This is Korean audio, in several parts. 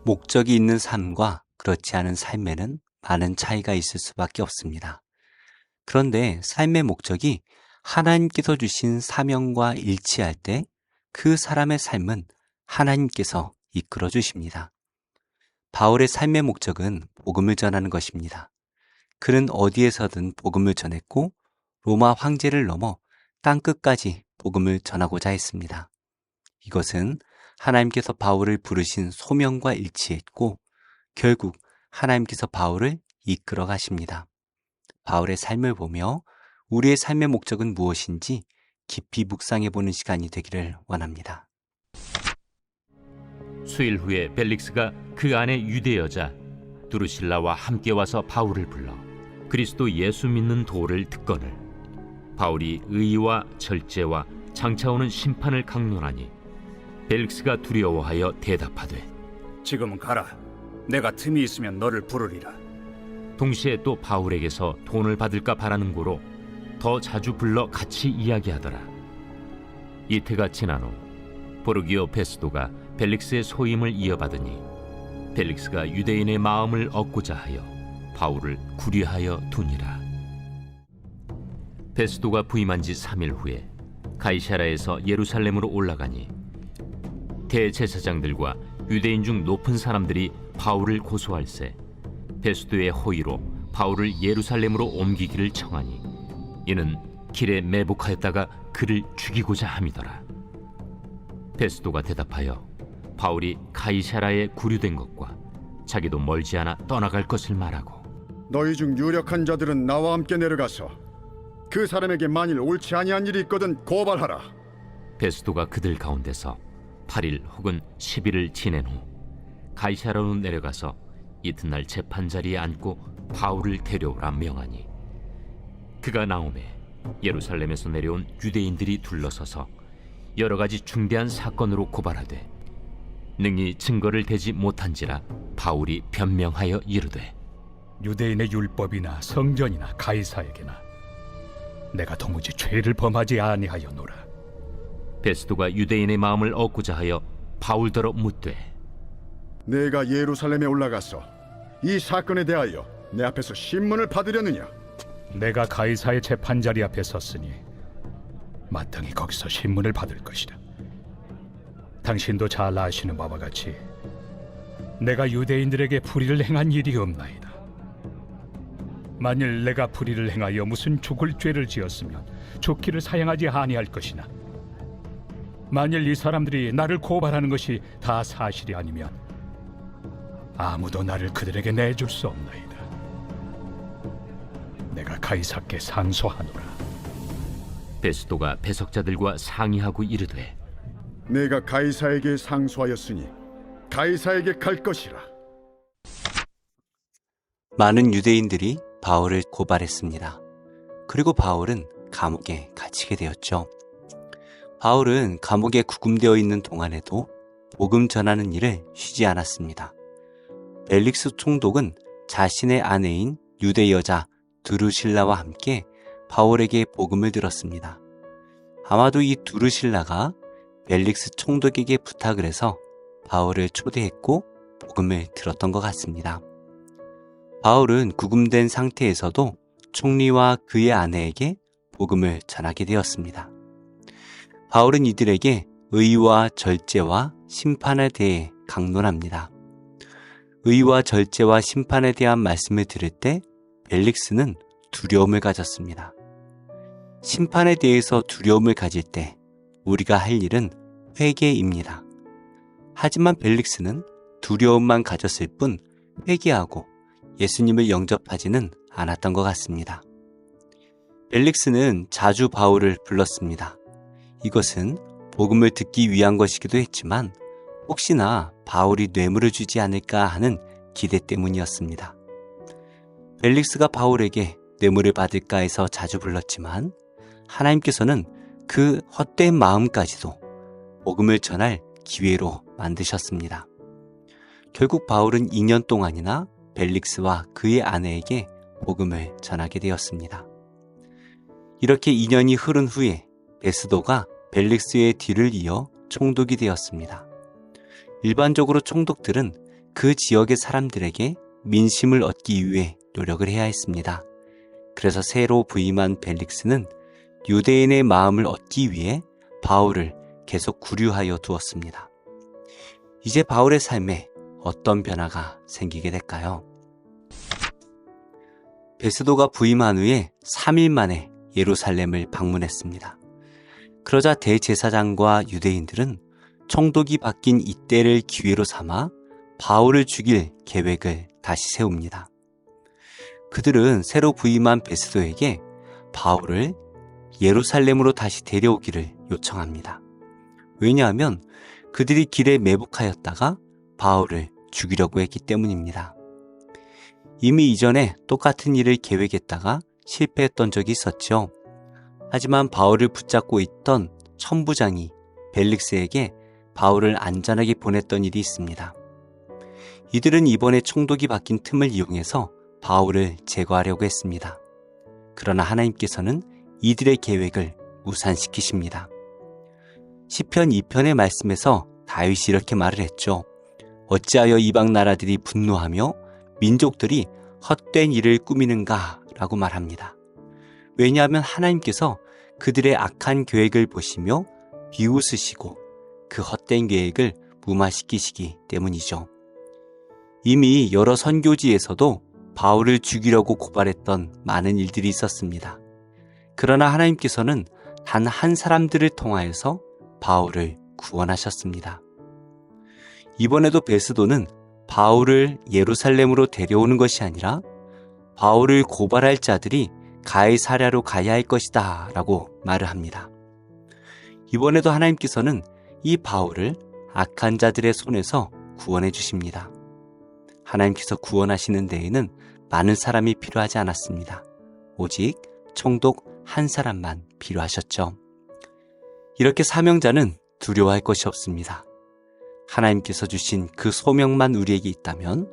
목적이 있는 삶과 그렇지 않은 삶에는 많은 차이가 있을 수밖에 없습니다. 그런데 삶의 목적이 하나님께서 주신 사명과 일치할 때 그 사람의 삶은 하나님께서 이끌어 주십니다. 바울의 삶의 목적은 복음을 전하는 것입니다. 그는 어디에서든 복음을 전했고 로마 황제를 넘어 땅끝까지 복음을 전하고자 했습니다. 이것은 하나님께서 바울을 부르신 소명과 일치했고 결국 하나님께서 바울을 이끌어 가십니다. 바울의 삶을 보며 우리의 삶의 목적은 무엇인지 깊이 묵상해 보는 시간이 되기를 원합니다. 수일 후에 벨릭스가 그 아내 유대 여자 두루실라와 함께 와서 바울을 불러 그리스도 예수 믿는 도를 듣거늘 바울이 의와 절제와 장차오는 심판을 강론하니 벨릭스가 두려워하여 대답하되 지금은 가라. 내가 틈이 있으면 너를 부르리라. 동시에 또 바울에게서 돈을 받을까 바라는 고로 더 자주 불러 같이 이야기하더라. 이태가 지난 후 보르기오 베스도가 벨릭스의 소임을 이어받으니 벨릭스가 유대인의 마음을 얻고자 하여 바울을 구류하여 두니라. 베스도가 부임한 지 3일 후에 가이사랴에서 예루살렘으로 올라가니 대제사장들과 유대인 중 높은 사람들이 바울을 고소할세 베스도의 호의로 바울을 예루살렘으로 옮기기를 청하니 이는 길에 매복하였다가 그를 죽이고자 함이더라. 베스도가 대답하여 바울이 가이사랴에 구류된 것과 자기도 멀지 않아 떠나갈 것을 말하고 너희 중 유력한 자들은 나와 함께 내려가서 그 사람에게 만일 옳지 아니한 일이 있거든 고발하라. 베스도가 그들 가운데서 8일 혹은 10일을 지낸 후 가이사랴로 내려가서 이튿날 재판 자리에 앉고 바울을 데려오라 명하니 그가 나오매 예루살렘에서 내려온 유대인들이 둘러서서 여러 가지 중대한 사건으로 고발하되 능히 증거를 대지 못한지라 바울이 변명하여 이르되 유대인의 율법이나 성전이나 가이사에게나 내가 도무지 죄를 범하지 아니하였노라. 베스도가 유대인의 마음을 얻고자 하여 바울더러 묻되 내가 예루살렘에 올라가서 이 사건에 대하여 내 앞에서 신문을 받으려느냐? 내가 가이사의 재판자리 앞에 섰으니 마땅히 거기서 신문을 받을 것이다. 당신도 잘 아시는 바와 같이 내가 유대인들에게 불의를 행한 일이 없나이다. 만일 내가 불의를 행하여 무슨 죽을 죄를 지었으면 죽기를 사양하지 아니할 것이나 만일 이 사람들이 나를 고발하는 것이 다 사실이 아니면 아무도 나를 그들에게 내줄 수 없나이다. 내가 가이사께 상소하노라. 베스도가 배석자들과 상의하고 이르되 내가 가이사에게 상소하였으니 가이사에게 갈 것이라. 많은 유대인들이 바울을 고발했습니다. 그리고 바울은 감옥에 갇히게 되었죠. 바울은 감옥에 구금되어 있는 동안에도 복음 전하는 일을 쉬지 않았습니다. 벨릭스 총독은 자신의 아내인 유대 여자 두루실라와 함께 바울에게 복음을 들었습니다. 아마도 이 두루실라가 벨릭스 총독에게 부탁을 해서 바울을 초대했고 복음을 들었던 것 같습니다. 바울은 구금된 상태에서도 총리와 그의 아내에게 복음을 전하게 되었습니다. 바울은 이들에게 의와 절제와 심판에 대해 강론합니다. 의와 절제와 심판에 대한 말씀을 들을 때 벨릭스는 두려움을 가졌습니다. 심판에 대해서 두려움을 가질 때 우리가 할 일은 회개입니다. 하지만 벨릭스는 두려움만 가졌을 뿐 회개하고 예수님을 영접하지는 않았던 것 같습니다. 벨릭스는 자주 바울을 불렀습니다. 이것은 복음을 듣기 위한 것이기도 했지만 혹시나 바울이 뇌물을 주지 않을까 하는 기대 때문이었습니다. 벨릭스가 바울에게 뇌물을 받을까 해서 자주 불렀지만 하나님께서는 그 헛된 마음까지도 복음을 전할 기회로 만드셨습니다. 결국 바울은 2년 동안이나 벨릭스와 그의 아내에게 복음을 전하게 되었습니다. 이렇게 2년이 흐른 후에 베스도가 벨릭스의 뒤를 이어 총독이 되었습니다. 일반적으로 총독들은 그 지역의 사람들에게 민심을 얻기 위해 노력을 해야 했습니다. 그래서 새로 부임한 벨릭스는 유대인의 마음을 얻기 위해 바울을 계속 구류하여 두었습니다. 이제 바울의 삶에 어떤 변화가 생기게 될까요? 베스도가 부임한 후에 3일 만에 예루살렘을 방문했습니다. 그러자 대제사장과 유대인들은 총독이 바뀐 이때를 기회로 삼아 바울을 죽일 계획을 다시 세웁니다. 그들은 새로 부임한 베스도에게 바울을 예루살렘으로 다시 데려오기를 요청합니다. 왜냐하면 그들이 길에 매복하였다가 바울을 죽이려고 했기 때문입니다. 이미 이전에 똑같은 일을 계획했다가 실패했던 적이 있었죠. 하지만 바울을 붙잡고 있던 천부장이 벨릭스에게 바울을 안전하게 보냈던 일이 있습니다. 이들은 이번에 총독이 바뀐 틈을 이용해서 바울을 제거하려고 했습니다. 그러나 하나님께서는 이들의 계획을 무산시키십니다. 시편 2편의 말씀에서 다윗이 이렇게 말을 했죠. 어찌하여 이방 나라들이 분노하며 민족들이 헛된 일을 꾸미는가 라고 말합니다. 왜냐하면 하나님께서 그들의 악한 계획을 보시며 비웃으시고 그 헛된 계획을 무마시키시기 때문이죠. 이미 여러 선교지에서도 바울을 죽이려고 고발했던 많은 일들이 있었습니다. 그러나 하나님께서는 단 한 사람들을 통하여서 바울을 구원하셨습니다. 이번에도 베스도는 바울을 예루살렘으로 데려오는 것이 아니라 바울을 고발할 자들이 가이사랴로 가야 할 것이다 라고 말을 합니다. 이번에도 하나님께서는 이 바울을 악한 자들의 손에서 구원해 주십니다. 하나님께서 구원하시는 데에는 많은 사람이 필요하지 않았습니다. 오직 총독 한 사람만 필요하셨죠. 이렇게 사명자는 두려워할 것이 없습니다. 하나님께서 주신 그 소명만 우리에게 있다면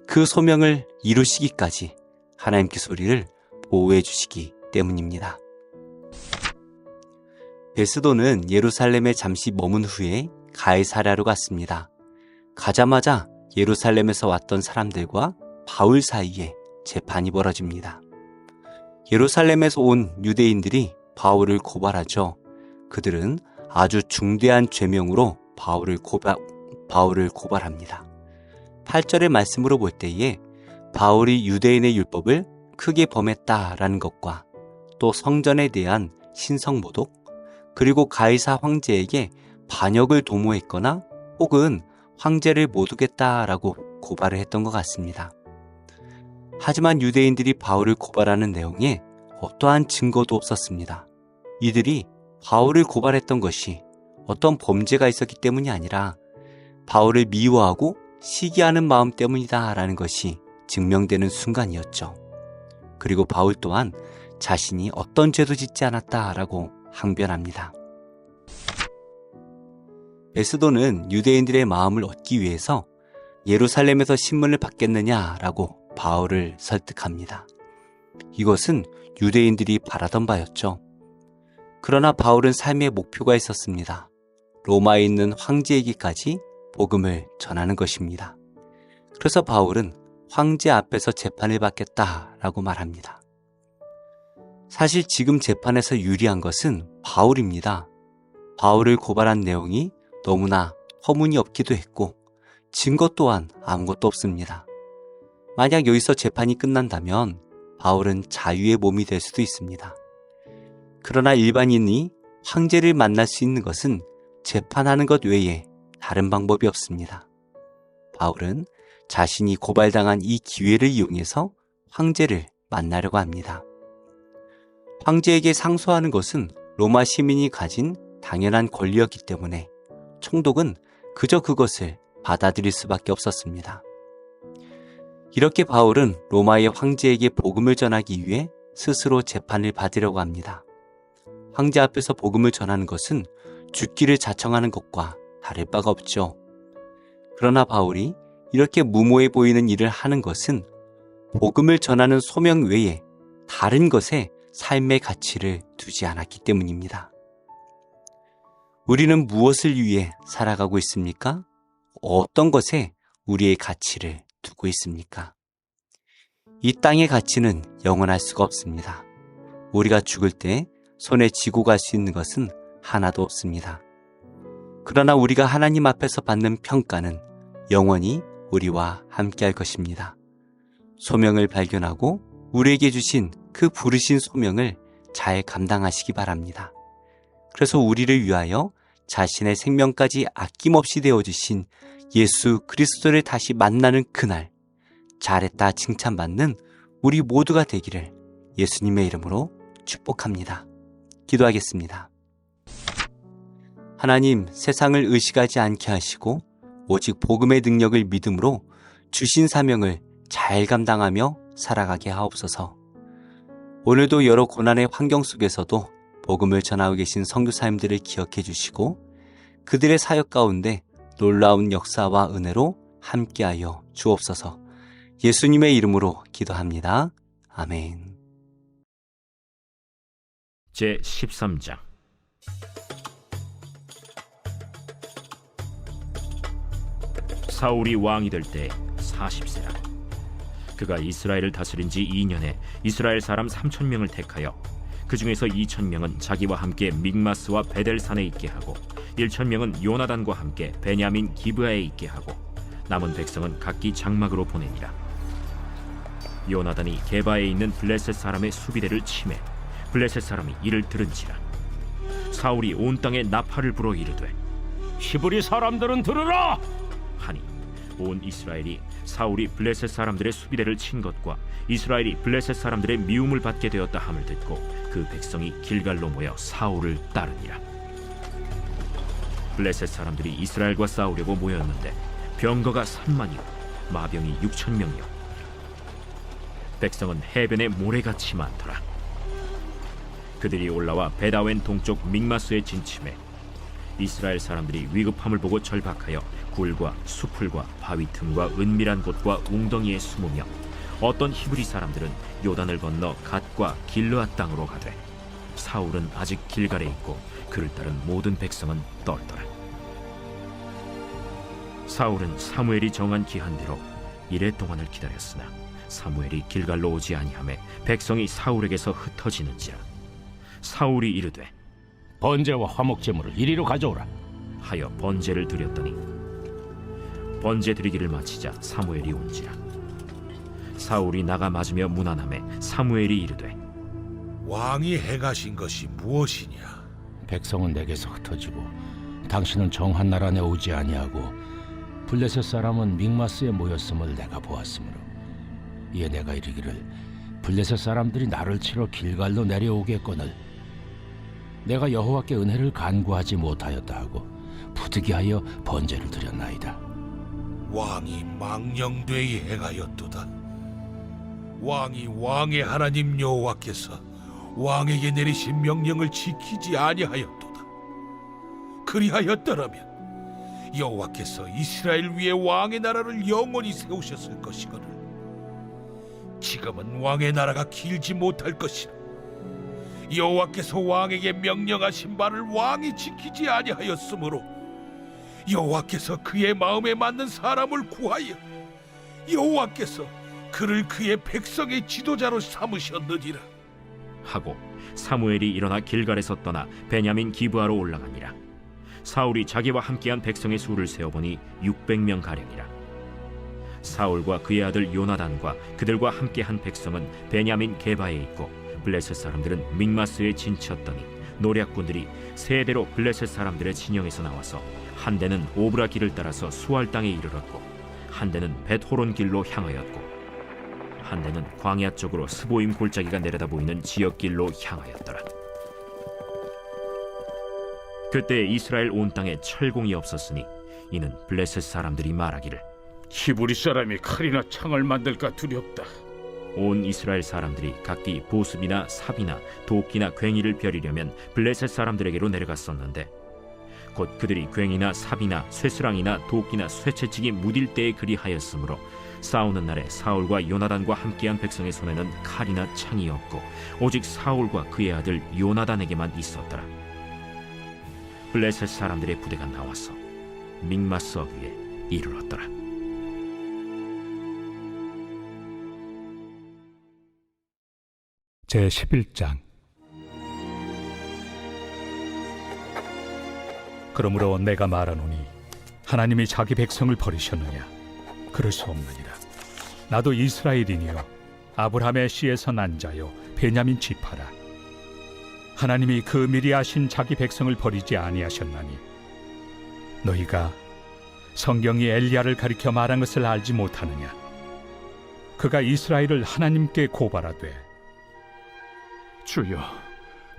그 소명을 이루시기까지 하나님께서 우리를 보호해 주시기 때문입니다. 베스도는 예루살렘에 잠시 머문 후에 가이사랴로 갔습니다. 가자마자 예루살렘에서 왔던 사람들과 바울 사이에 재판이 벌어집니다. 예루살렘에서 온 유대인들이 바울을 고발하죠. 그들은 아주 중대한 죄명으로 바울을 고발합니다. 8절의 말씀으로 볼 때에 바울이 유대인의 율법을 크게 범했다라는 것과 또 성전에 대한 신성모독, 그리고 가이사 황제에게 반역을 도모했거나 혹은 황제를 모독했다라고 고발을 했던 것 같습니다. 하지만 유대인들이 바울을 고발하는 내용에 어떠한 증거도 없었습니다. 이들이 바울을 고발했던 것이 어떤 범죄가 있었기 때문이 아니라 바울을 미워하고 시기하는 마음 때문이다라는 것이 증명되는 순간이었죠. 그리고 바울 또한 자신이 어떤 죄도 짓지 않았다라고 항변합니다. 베스도는 유대인들의 마음을 얻기 위해서 예루살렘에서 신문을 받겠느냐라고 바울을 설득합니다. 이것은 유대인들이 바라던 바였죠. 그러나 바울은 삶의 목표가 있었습니다. 로마에 있는 황제에게까지 복음을 전하는 것입니다. 그래서 바울은 황제 앞에서 재판을 받겠다라고 말합니다. 사실 지금 재판에서 유리한 것은 바울입니다. 바울을 고발한 내용이 너무나 터무니없기도 했고 증거 또한 아무것도 없습니다. 만약 여기서 재판이 끝난다면 바울은 자유의 몸이 될 수도 있습니다. 그러나 일반인이 황제를 만날 수 있는 것은 재판하는 것 외에 다른 방법이 없습니다. 바울은 자신이 고발당한 이 기회를 이용해서 황제를 만나려고 합니다. 황제에게 상소하는 것은 로마 시민이 가진 당연한 권리였기 때문에 총독은 그저 그것을 받아들일 수밖에 없었습니다. 이렇게 바울은 로마의 황제에게 복음을 전하기 위해 스스로 재판을 받으려고 합니다. 황제 앞에서 복음을 전하는 것은 죽기를 자청하는 것과 다를 바가 없죠. 그러나 바울이 이렇게 무모해 보이는 일을 하는 것은 복음을 전하는 소명 외에 다른 것에 삶의 가치를 두지 않았기 때문입니다. 우리는 무엇을 위해 살아가고 있습니까? 어떤 것에 우리의 가치를 두고 있습니까? 이 땅의 가치는 영원할 수가 없습니다. 우리가 죽을 때 손에 쥐고 갈 수 있는 것은 하나도 없습니다. 그러나 우리가 하나님 앞에서 받는 평가는 영원히 우리와 함께할 것입니다. 소명을 발견하고 우리에게 주신 그 부르신 소명을 잘 감당하시기 바랍니다. 그래서 우리를 위하여 자신의 생명까지 아낌없이 되어주신 예수 그리스도를 다시 만나는 그날, 잘했다 칭찬받는 우리 모두가 되기를 예수님의 이름으로 축복합니다. 기도하겠습니다. 하나님, 세상을 의식하지 않게 하시고 오직 복음의 능력을 믿음으로 주신 사명을 잘 감당하며 살아가게 하옵소서. 오늘도 여러 고난의 환경 속에서도 복음을 전하고 계신 선교사님들을 기억해 주시고 그들의 사역 가운데 놀라운 역사와 은혜로 함께하여 주옵소서. 예수님의 이름으로 기도합니다. 아멘. 제13장. 사울이 왕이 될 때 40세라. 그가 이스라엘을 다스린 지 2년에 이스라엘 사람 3,000명을 택하여 그 중에서 2,000명은 자기와 함께 믹마스와 베델산에 있게 하고 1,000명은 요나단과 함께 베냐민 기브아에 있게 하고 남은 백성은 각기 장막으로 보내니라. 요나단이 게바에 있는 블레셋 사람의 수비대를 치매 블레셋 사람이 이를 들은지라. 사울이 온 땅에 나팔을 불어 이르되 히브리 사람들은 들으라! 하니 온 이스라엘이 사울이 블레셋 사람들의 수비대를 친 것과 이스라엘이 블레셋 사람들의 미움을 받게 되었다 함을 듣고 그 백성이 길갈로 모여 사울을 따르니라. 블레셋 사람들이 이스라엘과 싸우려고 모였는데 병거가 3만이요 마병이 6,000명이요 백성은 해변에 모래같이 많더라. 그들이 올라와 베다웬 동쪽 믹마스에 진침해 이스라엘 사람들이 위급함을 보고 절박하여 굴과 수풀과 바위 틈과 은밀한 곳과 웅덩이에 숨으며 어떤 히브리 사람들은 요단을 건너 갓과 길르앗 땅으로 가되 사울은 아직 길갈에 있고 그를 따른 모든 백성은 떨더라. 사울은 사무엘이 정한 기한대로 이레 동안을 기다렸으나 사무엘이 길갈로 오지 아니하매 백성이 사울에게서 흩어지는지라. 사울이 이르되 번제와 화목제물을 이리로 가져오라. 하여 번제를 드렸더니 번제 드리기를 마치자 사무엘이 온지라. 사울이 나가 맞으며 문안하매 사무엘이 이르되 왕이 행하신 것이 무엇이냐? 백성은 내게서 흩어지고 당신은 정한 나라 내 오지 아니하고 블레셋 사람은 믹마스에 모였음을 내가 보았으므로 이에 내가 이르기를 블레셋 사람들이 나를 치러 길갈로 내려오겠거늘 내가 여호와께 은혜를 간구하지 못하였다 하고 부득이하여 번제를 드렸나이다. 왕이 망령되이 행하였도다. 왕이 왕의 하나님 여호와께서 왕에게 내리신 명령을 지키지 아니하였도다. 그리하였더라면 여호와께서 이스라엘 위에 왕의 나라를 영원히 세우셨을 것이거늘 지금은 왕의 나라가 길지 못할 것이라. 여호와께서 왕에게 명령하신 바를 왕이 지키지 아니하였으므로 여호와께서 그의 마음에 맞는 사람을 구하여 여호와께서 그를 그의 백성의 지도자로 삼으셨느니라. 하고 사무엘이 일어나 길갈에서 떠나 베냐민 기브아로 올라가니라. 사울이 자기와 함께한 백성의 수를 세어보니 600명 가량이라. 사울과 그의 아들 요나단과 그들과 함께한 백성은 베냐민 게바에 있고 블레셋 사람들은 믹마스에 진쳤더니 노략군들이 세 대로 블레셋 사람들의 진영에서 나와서 한 대는 오브라 길을 따라서 수알 땅에 이르렀고 한 대는 벳호론 길로 향하였고 한 대는 광야 쪽으로 스보임 골짜기가 내려다 보이는 지역길로 향하였더라. 그때 이스라엘 온 땅에 철공이 없었으니 이는 블레셋 사람들이 말하기를 히브리 사람이 칼이나 창을 만들까 두렵다. 온 이스라엘 사람들이 각기 보습이나 삽이나 도끼나 괭이를 벼리려면 블레셋 사람들에게로 내려갔었는데 곧 그들이 괭이나 삽이나 쇠스랑이나 도끼나 쇠채찍이 무딜 때에 그리하였으므로 싸우는 날에 사울과 요나단과 함께한 백성의 손에는 칼이나 창이 없고 오직 사울과 그의 아들 요나단에게만 있었더라. 블레셋 사람들의 부대가 나와서 믹마스 어귀에 이르렀더라. 제11장. 그러므로 내가 말하노니 하나님이 자기 백성을 버리셨느냐? 그럴 수 없느니라. 나도 이스라엘이니요 아브라함의 씨에서 난 자요 베냐민 지파라. 하나님이 그 미리 아신 자기 백성을 버리지 아니하셨나니 너희가 성경이 엘리야를 가리켜 말한 것을 알지 못하느냐? 그가 이스라엘을 하나님께 고발하되 주여,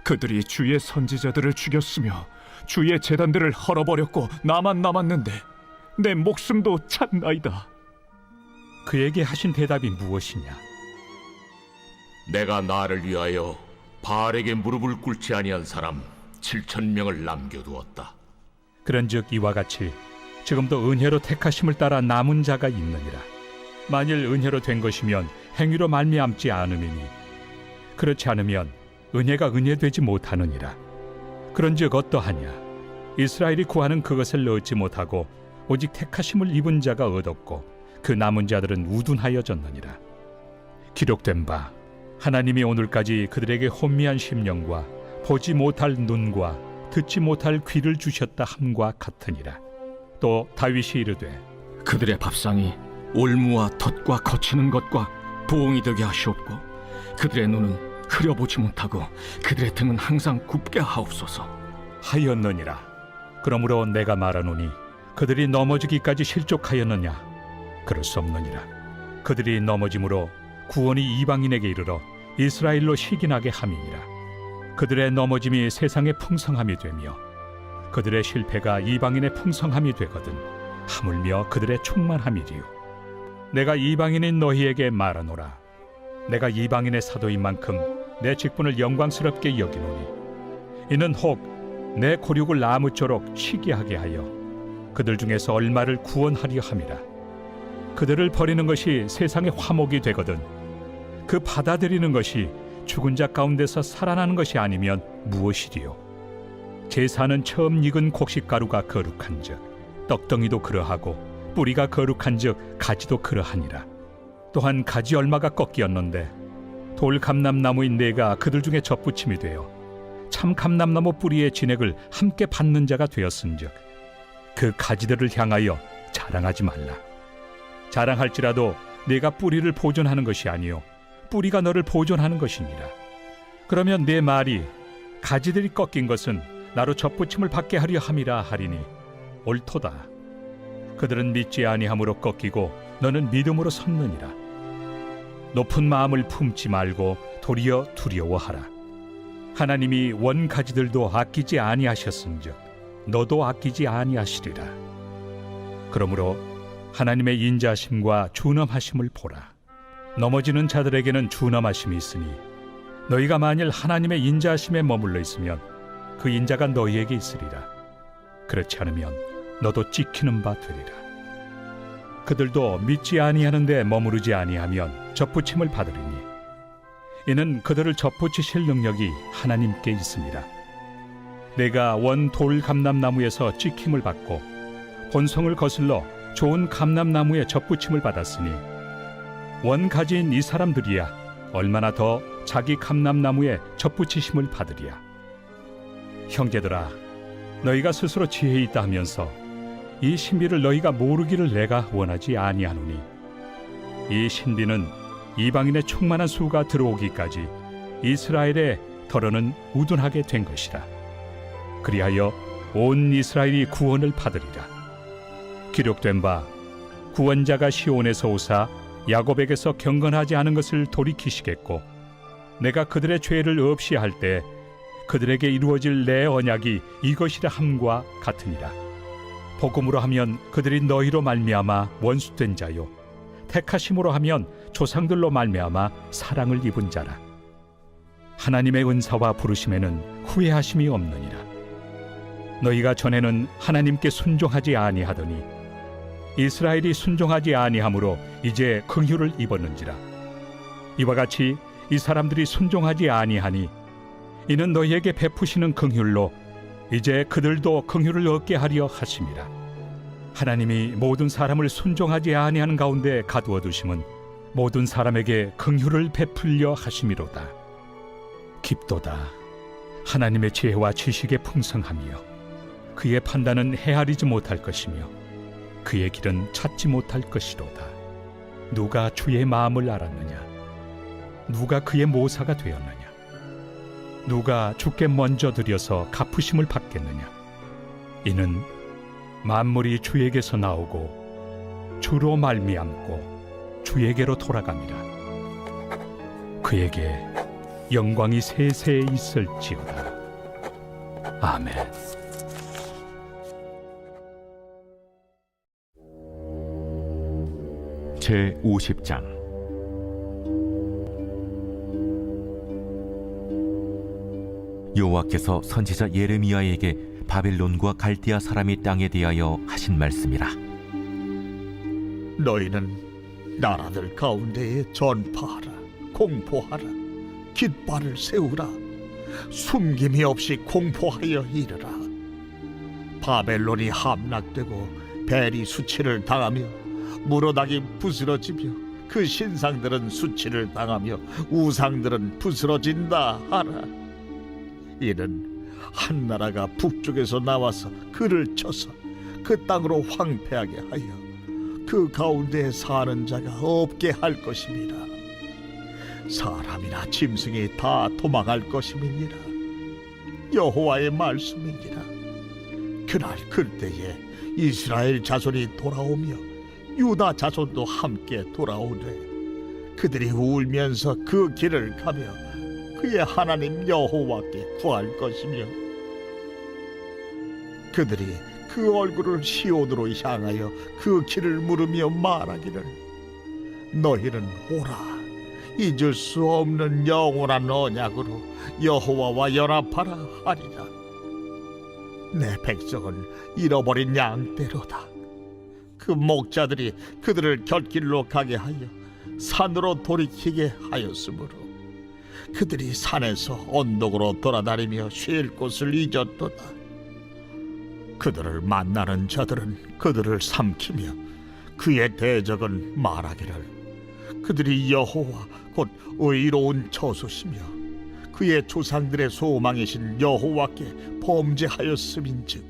그들이 주의 선지자들을 죽였으며 주의 제단들을 헐어버렸고 나만 남았는데 내 목숨도 찼나이다. 그에게 하신 대답이 무엇이냐? 내가 나를 위하여 바알에게 무릎을 꿇지 아니한 사람 7,000명을 남겨두었다. 그런즉 이와 같이 지금도 은혜로 택하심을 따라 남은 자가 있느니라. 만일 은혜로 된 것이면 행위로 말미암지 않음이니 그렇지 않으면 은혜가 은혜되지 못하느니라. 그런즉 어떠하냐? 이스라엘이 구하는 그것을 얻지 못하고 오직 택하심을 입은 자가 얻었고 그 남은 자들은 우둔하여졌느니라. 기록된 바 하나님이 오늘까지 그들에게 혼미한 심령과 보지 못할 눈과 듣지 못할 귀를 주셨다 함과 같으니라. 또 다윗이 이르되 그들의 밥상이 올무와 덫과 거치는 것과 부엉이 되게 하시옵고 그들의 눈은 흐려보지 못하고 그들의 등은 항상 굽게 하옵소서. 하였느니라. 그러므로 내가 말하노니 그들이 넘어지기까지 실족하였느냐? 그럴 수 없느니라. 그들이 넘어짐으로 구원이 이방인에게 이르러 이스라엘로 시기나게 함이니라. 그들의 넘어짐이 세상의 풍성함이 되며 그들의 실패가 이방인의 풍성함이 되거든 하물며 그들의 충만함이리요. 내가 이방인인 너희에게 말하노라. 내가 이방인의 사도인 만큼 내 직분을 영광스럽게 여기노니 이는 혹 내 고륙을 나무쪼록 시기하게 하여 그들 중에서 얼마를 구원하려 함이라. 그들을 버리는 것이 세상의 화목이 되거든 그 받아들이는 것이 죽은 자 가운데서 살아나는 것이 아니면 무엇이리요? 제사는 처음 익은 곡식가루가 거룩한즉 떡덩이도 그러하고 뿌리가 거룩한즉 가지도 그러하니라. 또한 가지 얼마가 꺾이었는데 돌 감람나무인 내가 그들 중에 접붙임이 되어 참 감람나무 뿌리의 진액을 함께 받는 자가 되었은즉 그 가지들을 향하여 자랑하지 말라. 자랑할지라도 내가 뿌리를 보존하는 것이 아니요 뿌리가 너를 보존하는 것이니라. 그러면 내 말이 가지들이 꺾인 것은 나로 접붙임을 받게 하려 함이라 하리니 옳도다. 그들은 믿지 아니함으로 꺾이고 너는 믿음으로 섰느니라. 높은 마음을 품지 말고 도리어 두려워하라. 하나님이 원 가지들도 아끼지 아니하셨은즉 너도 아끼지 아니하시리라. 그러므로 하나님의 인자하심과 준엄하심을 보라. 넘어지는 자들에게는 준엄하심이 있으니 너희가 만일 하나님의 인자하심에 머물러 있으면 그 인자가 너희에게 있으리라. 그렇지 않으면 너도 찍히는 바 되리라. 그들도 믿지 아니하는데 머무르지 아니하면 접붙임을 받으리니 이는 그들을 접붙이실 능력이 하나님께 있습니다. 내가 원 돌 감람나무에서 찍힘을 받고 본성을 거슬러 좋은 감람나무에 접붙임을 받았으니 원 가지인 이 사람들이야 얼마나 더 자기 감람나무에 접붙이심을 받으리야. 형제들아, 너희가 스스로 지혜 있다 하면서 이 신비를 너희가 모르기를 내가 원하지 아니하노니 이 신비는 이방인의 충만한 수가 들어오기까지 이스라엘의 덜어는 우둔하게 된 것이라. 그리하여 온 이스라엘이 구원을 받으리라. 기록된 바 구원자가 시온에서 오사 야곱에게서 경건하지 않은 것을 돌이키시겠고 내가 그들의 죄를 없이 할 때 그들에게 이루어질 내 언약이 이것이라 함과 같으니라. 복음으로 하면 그들이 너희로 말미암아 원수된 자요 택하심으로 하면 조상들로 말미암아 사랑을 입은 자라. 하나님의 은사와 부르심에는 후회하심이 없느니라. 너희가 전에는 하나님께 순종하지 아니하더니 이스라엘이 순종하지 아니하므로 이제 긍휼을 입었는지라. 이와 같이 이 사람들이 순종하지 아니하니 이는 너희에게 베푸시는 긍휼로 이제 그들도 긍휼을 얻게 하려 하심이라. 하나님이 모든 사람을 순종하지 아니하는 가운데 가두어 두심은 모든 사람에게 긍휼을 베풀려 하심이로다. 깊도다. 하나님의 지혜와 지식의 풍성함이요 그의 판단은 헤아리지 못할 것이며 그의 길은 찾지 못할 것이로다. 누가 주의 마음을 알았느냐? 누가 그의 모사가 되었느냐? 누가 주께 먼저 드려서 갚으심을 받겠느냐? 이는 만물이 주에게서 나오고 주로 말미암고 주에게로 돌아갑니다. 그에게 영광이 세세에 있을지어다. 아멘. 제 50장 여호와께서 선지자 예레미야에게 바벨론과 갈대아 사람의 땅에 대하여 하신 말씀이라. 너희는 나라들 가운데에 전파하라, 공포하라, 깃발을 세우라, 숨김이 없이 공포하여 이르라. 바벨론이 함락되고 벨이 수치를 당하며 무로닥이 부스러지며 그 신상들은 수치를 당하며 우상들은 부스러진다 하라. 이는 한 나라가 북쪽에서 나와서 그를 쳐서 그 땅으로 황폐하게 하여 그 가운데 사는 자가 없게 할 것입니다. 사람이나 짐승이 다 도망할 것임이니라. 여호와의 말씀이니라. 그날 그때에 이스라엘 자손이 돌아오며 유다 자손도 함께 돌아오되 그들이 울면서 그 길을 가며 그의 하나님 여호와께 구할 것이며 그들이 그 얼굴을 시온으로 향하여 그 길을 물으며 말하기를 너희는 오라, 잊을 수 없는 영원한 언약으로 여호와와 연합하라 하리라. 내 백성은 잃어버린 양떼로다. 그 목자들이 그들을 곁길로 가게 하여 산으로 돌이키게 하였으므로 그들이 산에서 언덕으로 돌아다니며 쉴 곳을 잊었도다. 그들을 만나는 자들은 그들을 삼키며 그의 대적은 말하기를 그들이 여호와 곧 의로운 저수시며 그의 조상들의 소망이신 여호와께 범죄하였음인즉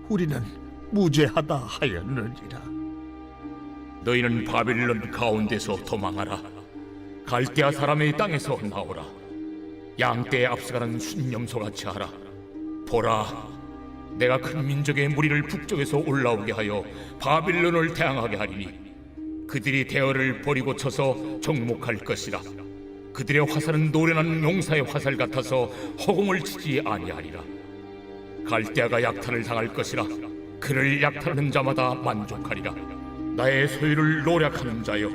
우리는 무죄하다 하였느니라. 너희는 바벨론 가운데서 도망하라. 갈대아 사람의 땅에서 나오라. 양떼에 앞서가는 순념소같이 하라. 보라, 내가 큰 민족의 무리를 북쪽에서 올라오게 하여 바빌론을 대항하게 하리니 그들이 대어를 버리고 쳐서 정목할 것이라. 그들의 화살은 노련한 용사의 화살 같아서 허공을 치지 아니하리라. 갈대아가 약탈을 당할 것이라. 그를 약탈하는 자마다 만족하리라. 나의 소유를 노력하는 자여,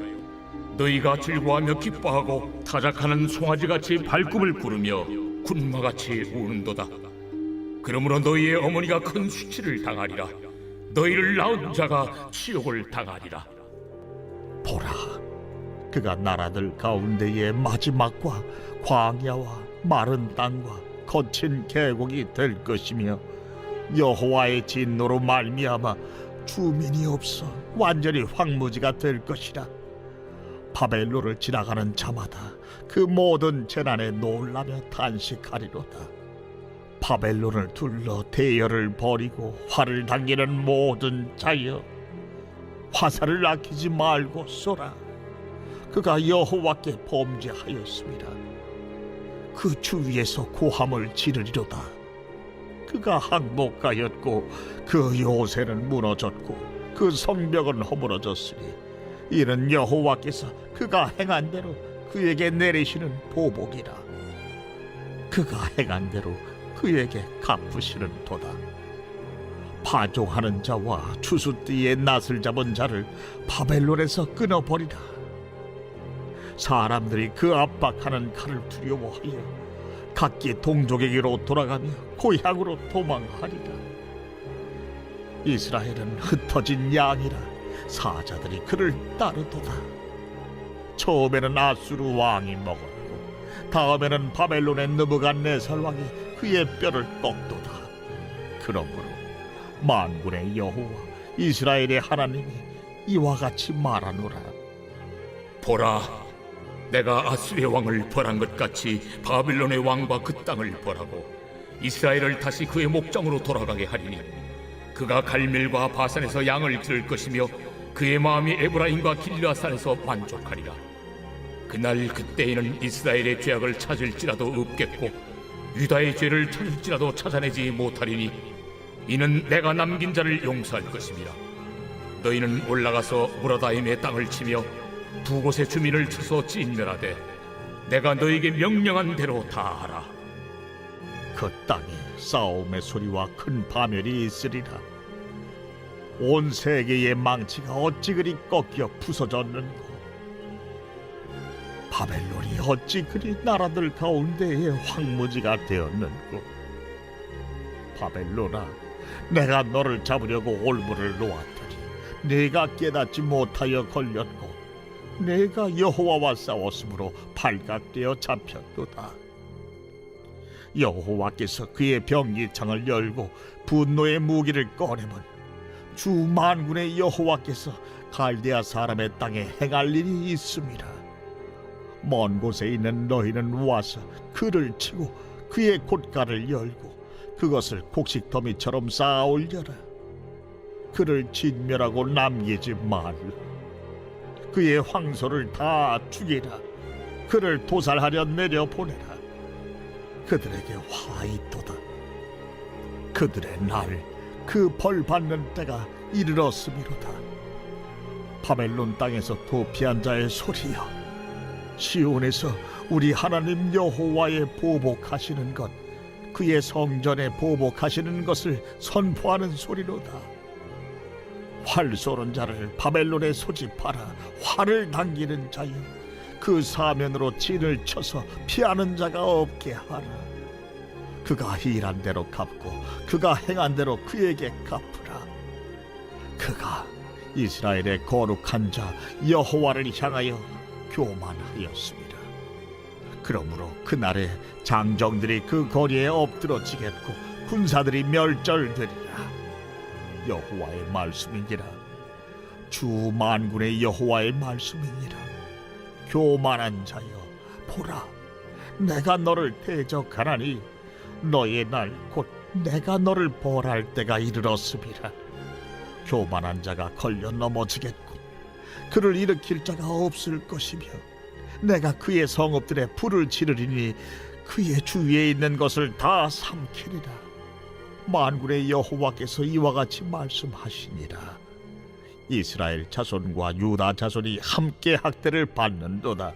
너희가 즐거워하며 기뻐하고 타작하는 송아지같이 발굽을 구르며 군마같이 우는도다. 그러므로 너희의 어머니가 큰 수치를 당하리라. 너희를 낳은 자가 치욕을 당하리라. 보라, 그가 나라들 가운데의 마지막과 광야와 마른 땅과 거친 계곡이 될 것이며 여호와의 진노로 말미암아 주민이 없어 완전히 황무지가 될 것이라. 바벨론을 지나가는 자마다 그 모든 재난에 놀라며 탄식하리로다. 바벨론을 둘러 대열을 벌이고 활을 당기는 모든 자여, 화살을 아끼지 말고 쏘라. 그가 여호와께 범죄하였습니다. 그 주위에서 고함을 지르리로다. 그가 항복하였고 그 요새는 무너졌고 그 성벽은 허물어졌으니 이는 여호와께서 그가 행한 대로 그에게 내리시는 보복이라. 그가 행한 대로 그에게 갚으시는 도다. 파종하는 자와 추수띠에 낫을 잡은 자를 바벨론에서 끊어버리라. 사람들이 그 압박하는 칼을 두려워하여 각기 동족에게로 돌아가며 고향으로 도망하리라. 이스라엘은 흩어진 양이라 사자들이 그를 따르도다. 처음에는 아수르 왕이 먹었고 다음에는 바벨론의 느부갓네살 왕이 그의 뼈를 꺾도다. 그러므로 만군의 여호와 이스라엘의 하나님이 이와 같이 말하노라. 보라, 내가 아수르의 왕을 벌한 것 같이 바빌론의 왕과 그 땅을 벌하고 이스라엘을 다시 그의 목장으로 돌아가게 하리니 그가 갈멜과 바산에서 양을 기를 것이며 그의 마음이 에브라임과 길르앗산에서 만족하리라. 그날 그때에는 이스라엘의 죄악을 찾을지라도 없겠고 유다의 죄를 찾을지라도 찾아내지 못하리니 이는 내가 남긴 자를 용서할 것임이라. 너희는 올라가서 무라다임의 땅을 치며 두 곳의 주민을 쳐서 진멸하되 내가 너희에게 명령한 대로 다 하라. 그 땅에 싸움의 소리와 큰 파멸이 있으리라. 온 세계의 망치가 어찌 그리 꺾여 부서졌는고. 바벨론이 어찌 그리 나라들 가운데에 황무지가 되었는고. 바벨론아, 내가 너를 잡으려고 올무를 놓았더니 네가 깨닫지 못하여 걸렸고 내가 여호와와 싸웠으므로 발각되어 잡혔도다. 여호와께서 그의 병기창을 열고 분노의 무기를 꺼내면 주 만군의 여호와께서 갈대아 사람의 땅에 행할 일이 있음이라. 먼 곳에 있는 너희는 와서 그를 치고 그의 곶가를 열고 그것을 곡식더미처럼 쌓아 올려라. 그를 진멸하고 남기지 말라. 그의 황소를 다 죽이라. 그를 도살하려 내려보내라. 그들에게 화 있도다. 그들의 날, 그 벌 받는 때가 이르렀음이로다. 바벨론 땅에서 도피한 자의 소리여, 시온에서 우리 하나님 여호와의 보복하시는 것, 그의 성전에 보복하시는 것을 선포하는 소리로다. 활 쏘는 자를 바벨론에 소집하라. 활을 당기는 자여, 그 사면으로 진을 쳐서 피하는 자가 없게 하라. 그가 일한 대로 갚고 그가 행한 대로 그에게 갚으라. 그가 이스라엘의 거룩한 자 여호와를 향하여 교만하였습니다. 그러므로 그날에 장정들이 그 거리에 엎드러지겠고 군사들이 멸절되리라. 여호와의 말씀이니라. 주 만군의 여호와의 말씀이니라. 교만한 자여, 보라, 내가 너를 대적하나니 너의 날 곧 내가 너를 벌할 때가 이르렀음이라. 교만한 자가 걸려 넘어지겠고 그를 일으킬 자가 없을 것이며 내가 그의 성읍들에 불을 지르리니 그의 주위에 있는 것을 다 삼키리라. 만군의 여호와께서 이와 같이 말씀하시니라. 이스라엘 자손과 유다 자손이 함께 학대를 받는도다.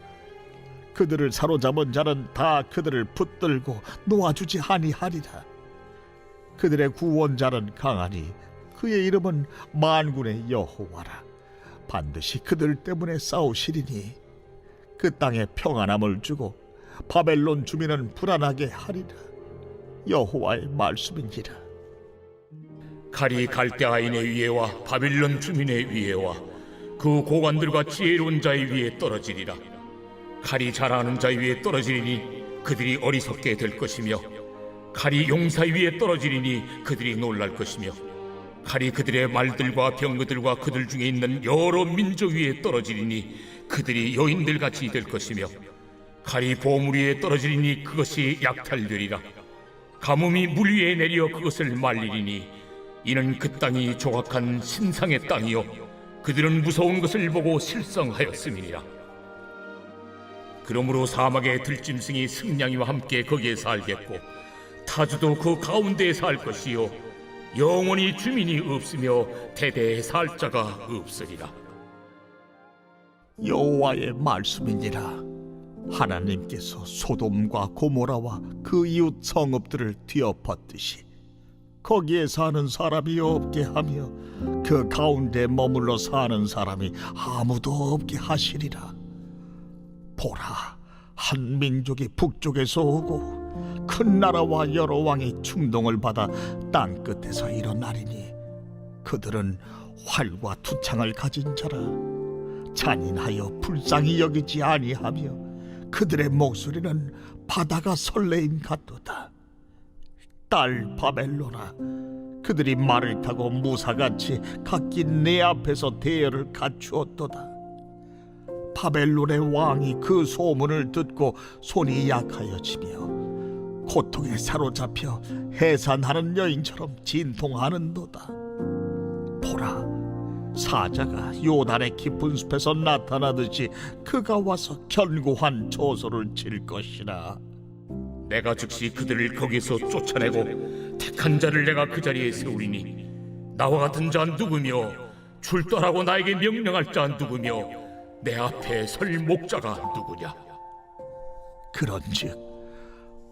그들을 사로잡은 자는 다 그들을 붙들고 놓아주지 아니하리라. 그들의 구원자는 강하니 그의 이름은 만군의 여호와라. 반드시 그들 때문에 싸우시리니 그 땅에 평안함을 주고 바벨론 주민은 불안하게 하리라. 여호와의 말씀이니라. 칼이 갈대아인의 위에와 바빌론 주민의 위에와 그 고관들과 지혜로운 자의 위에 떨어지리라. 칼이 잘하는 자 위에 떨어지리니 그들이 어리석게 될 것이며 칼이 용사 위에 떨어지리니 그들이 놀랄 것이며 칼이 그들의 말들과 병거들과 그들 중에 있는 여러 민족 위에 떨어지리니 그들이 여인들같이 될 것이며 칼이 보물 위에 떨어지리니 그것이 약탈되리라. 가뭄이 물 위에 내려 그것을 말리리니 이는 그 땅이 조각한 신상의 땅이요 그들은 무서운 것을 보고 실성하였음이니라. 그러므로 사막의 들짐승이 승냥이와 함께 거기에 살겠고 타주도 그 가운데에 살 것이요 영원히 주민이 없으며 대대에 살 자가 없으리라. 여호와의 말씀이니라. 하나님께서 소돔과 고모라와 그 이웃 성읍들을 뒤엎었듯이 거기에 사는 사람이 없게 하며 그 가운데 머물러 사는 사람이 아무도 없게 하시리라. 보라, 한 민족이 북쪽에서 오고 큰 나라와 여러 왕이 충동을 받아 땅 끝에서 일어나리니 그들은 활과 투창을 가진 자라. 잔인하여 불쌍히 여기지 아니하며 그들의 목소리는 바다가 설레임 같도다. 딸 바벨론아, 그들이 말을 타고 무사같이 각기 내 앞에서 대열을 갖추었도다. 바벨론의 왕이 그 소문을 듣고 손이 약하여지며 고통에 사로잡혀 해산하는 여인처럼 진통하는도다. 보라, 사자가 요단의 깊은 숲에서 나타나듯이 그가 와서 견고한 조소를 칠 것이라. 내가 즉시 그들을 거기서 쫓아내고 택한 자를 내가 그 자리에 세우리니 나와 같은 자는 누구며 출두하라고 나에게 명령할 자는 누구며 내 앞에 설 목자가 누구냐. 그런즉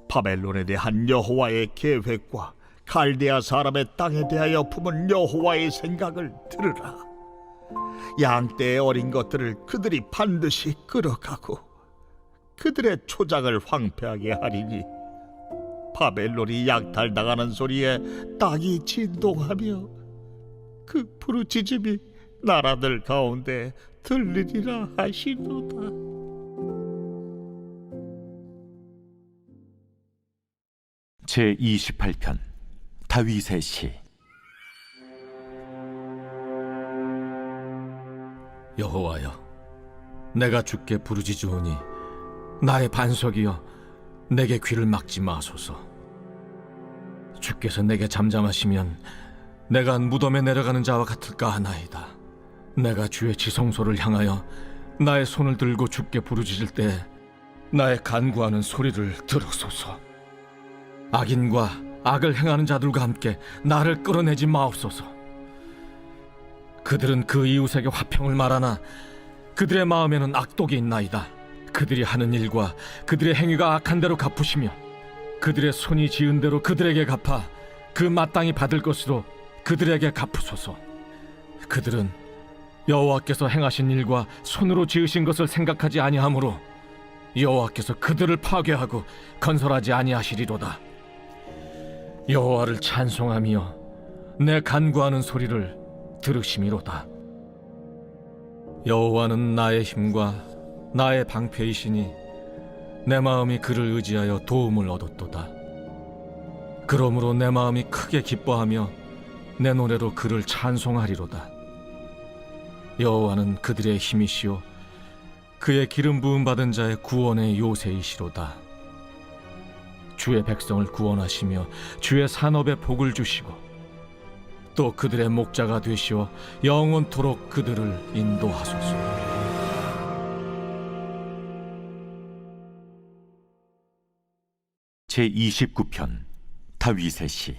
바벨론에 대한 여호와의 계획과 갈대아 사람의 땅에 대하여 품은 여호와의 생각을 들으라. 양떼의 어린 것들을 그들이 반드시 끌어가고 그들의 초장을 황폐하게 하리니 바벨론이 약탈당하는 소리에 땅이 진동하며 그 부르짖음이 나라들 가운데 들리리라 하시도다. 제28편 다윗의 시. 여호와여, 내가 주께 부르짖으오니 나의 반석이여, 내게 귀를 막지 마소서. 주께서 내게 잠잠하시면 내가 무덤에 내려가는 자와 같을까 하나이다. 내가 주의 지성소를 향하여 나의 손을 들고 주께 부르짖을 때 나의 간구하는 소리를 들으소서. 악인과 악을 행하는 자들과 함께 나를 끌어내지 마옵소서. 그들은 그 이웃에게 화평을 말하나 그들의 마음에는 악독이 있나이다. 그들이 하는 일과 그들의 행위가 악한 대로 갚으시며 그들의 손이 지은 대로 그들에게 갚아 그 마땅히 받을 것으로 그들에게 갚으소서. 그들은 여호와께서 행하신 일과 손으로 지으신 것을 생각하지 아니하므로 여호와께서 그들을 파괴하고 건설하지 아니하시리로다. 여호와를 찬송하며 내 간구하는 소리를 들으심이로다. 여호와는 나의 힘과 나의 방패이시니 내 마음이 그를 의지하여 도움을 얻었도다. 그러므로 내 마음이 크게 기뻐하며 내 노래로 그를 찬송하리로다. 여호와는 그들의 힘이시오 그의 기름 부음 받은 자의 구원의 요새이시로다. 주의 백성을 구원하시며 주의 산업에 복을 주시고 또 그들의 목자가 되시어 영원토록 그들을 인도하소서. 제29편 다윗의 시.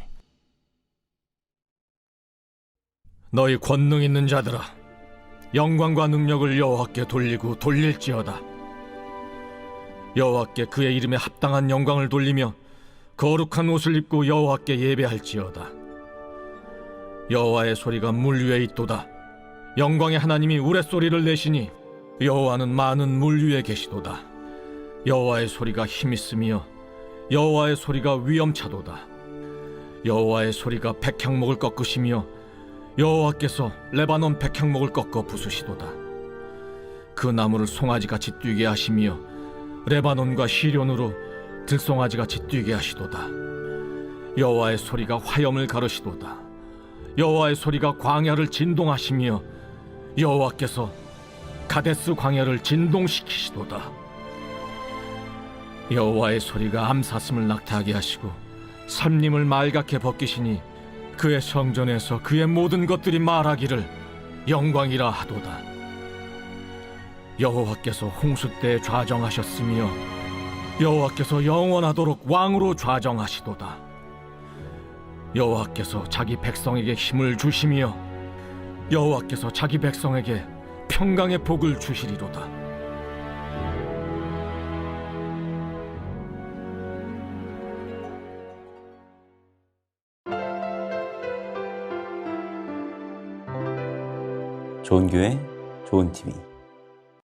너희 권능 있는 자들아, 영광과 능력을 여호와께 돌리고 돌릴지어다. 여호와께 그의 이름에 합당한 영광을 돌리며 거룩한 옷을 입고 여호와께 예배할지어다. 여호와의 소리가 물 위에 있도다. 영광의 하나님이 우레소리를 내시니 여호와는 많은 물 위에 계시도다. 여호와의 소리가 힘있으며 여호와의 소리가 위엄차도다. 여호와의 소리가 백향목을 꺾으시며 여호와께서 레바논 백향목을 꺾어 부수시도다. 그 나무를 송아지같이 뛰게 하시며 레바논과 시련으로 들송아지같이 뛰게 하시도다. 여호와의 소리가 화염을 가르시도다. 여호와의 소리가 광야를 진동하시며 여호와께서 가데스 광야를 진동시키시도다. 여호와의 소리가 암사슴을 낙타하게 하시고 삼림을 말갛게 벗기시니 그의 성전에서 그의 모든 것들이 말하기를 영광이라 하도다. 여호와께서 홍수 때 좌정하셨으며 여호와께서 영원하도록 왕으로 좌정하시도다. 여호와께서 자기 백성에게 힘을 주시며 여호와께서 자기 백성에게 평강의 복을 주시리로다. 좋은 교회, 좋은 TV